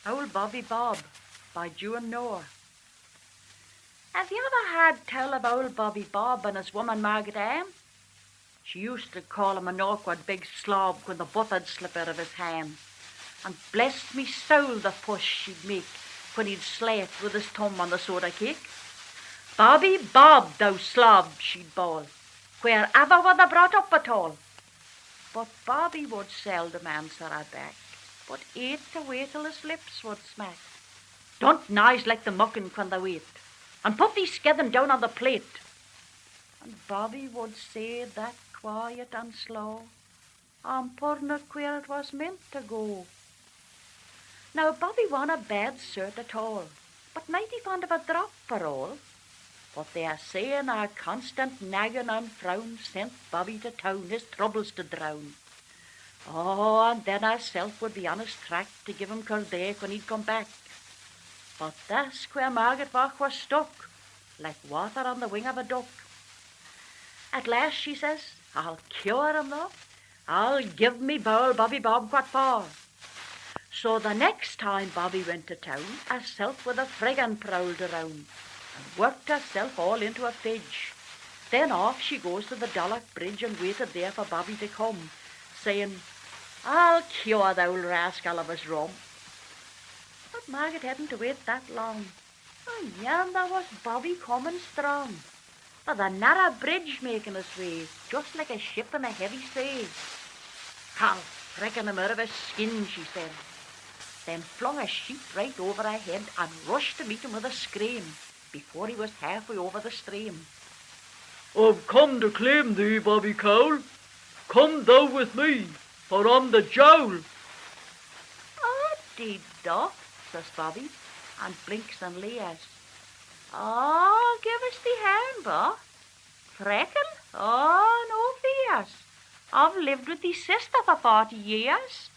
Old Bobby Bob by June Noah. Have you ever heard tell of old Bobby Bob and his woman Margaret Ann? She used to call him an awkward big slob when the butter'd slip out of his hand. And bless me soul the fuss she'd make when he'd slay it with his thumb on the soda cake. Bobby Bob, thou slob, she'd bawl, wherever were they brought up at all. But Bobby would seldom answer her back, but ate to wait till his lips would smack. Don't noise like the muckin when they wait, and put thee skithin down on the plate. And Bobby would say that quiet and slow, I'm putting it where it was meant to go. Now Bobby wasn't a bad sort at all, but mighty fond of a drop for all. But they are saying our constant nagging and frown sent Bobby to town his troubles to drown. Oh, and then herself would be on his track to give him Kildare when he'd come back. But that's where Margaret Bach was stuck, like water on the wing of a duck. At last she says, I'll cure him though. I'll give me bowl Bobby Bob what for. So the next time Bobby went to town, herself with a friggin' prowled around and worked herself all into a fidge. Then off she goes to the Dollock Bridge and waited there for Bobby to come, saying, I'll cure the old rascal of his rum. But Margaret hadn't to wait that long. And yonder was Bobby coming strong, with a narrow bridge making his way, just like a ship in a heavy sea. I'll fricken him out of his skin, she said, then flung a sheet right over her head and rushed to meet him with a scream before he was halfway over the stream. I've come to claim thee, Bobby Cowle. Come thou with me, for I'm the jowl. Oh, deed doth, says Bobby, and blinks and leers. Oh, give us the hand, Bob. Freckle? Oh, no fears. I've lived with thee sister for 40 years.